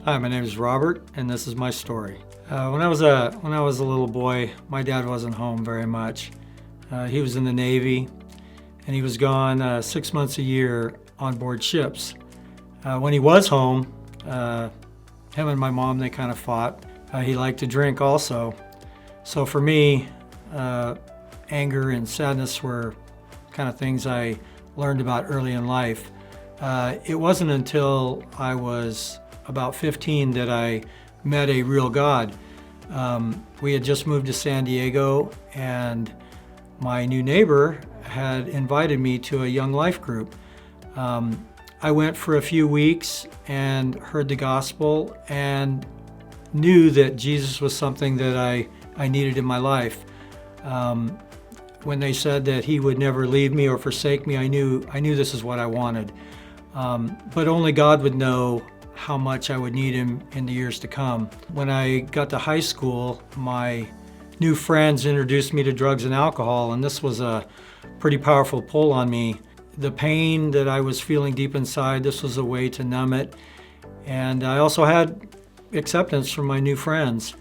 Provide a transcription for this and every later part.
Hi, my name is Robert, and this is my story. When I was a little boy, my dad wasn't home very much. He was in the Navy, and he was gone 6 months a year on board ships. When he was home, him and my mom, they kind of fought. He liked to drink also. So for me, anger and sadness were kind of things I learned about early in life. It wasn't until I was about 15 that I met a real God. We had just moved to San Diego, and my new neighbor had invited me to a young life group. I went for a few weeks and heard the gospel and knew that Jesus was something that I needed in my life. When they said that he would never leave me or forsake me, I knew this is what I wanted. But only God would know how much I would need him in the years to come. When I got to high school, my new friends introduced me to drugs and alcohol, and this was a pretty powerful pull on me. The pain that I was feeling deep inside, this was a way to numb it. And I also had acceptance from my new friends.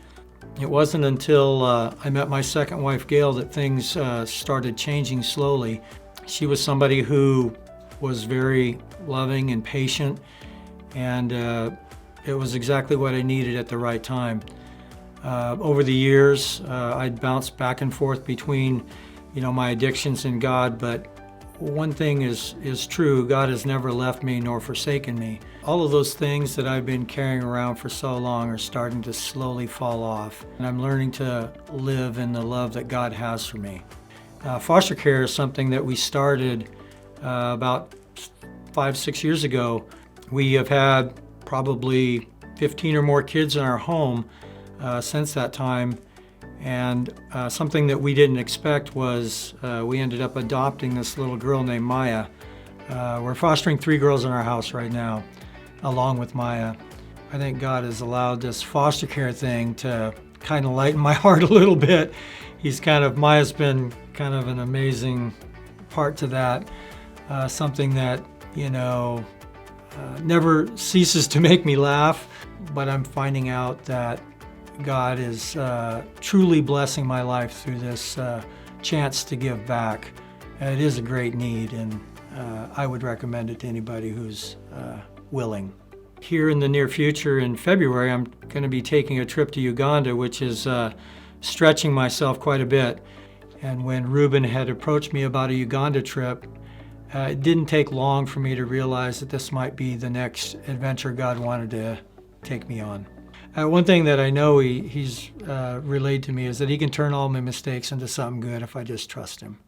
It wasn't until I met my second wife, Gail, that things started changing slowly. She was somebody who was very loving and patient, and it was exactly what I needed at the right time. Over the years, I'd bounced back and forth between, my addictions and God, but one thing is true: God has never left me nor forsaken me. All of those things that I've been carrying around for so long are starting to slowly fall off, and I'm learning to live in the love that God has for me. Foster care is something that we started about 5-6 years ago. We have had probably 15 or more kids in our home since that time, and something that we didn't expect was we ended up adopting this little girl named Maya. We're fostering 3 girls in our house right now, along with Maya. I think God has allowed this foster care thing to kind of lighten my heart a little bit. Maya's been kind of an amazing part to that, something that, never ceases to make me laugh, but I'm finding out that God is truly blessing my life through this chance to give back. It is a great need, and I would recommend it to anybody who's willing. Here in the near future, in February, I'm going to be taking a trip to Uganda, which is stretching myself quite a bit. And when Ruben had approached me about a Uganda trip, it didn't take long for me to realize that this might be the next adventure God wanted to take me on. One thing that I know he's relayed to me is that he can turn all my mistakes into something good if I just trust him.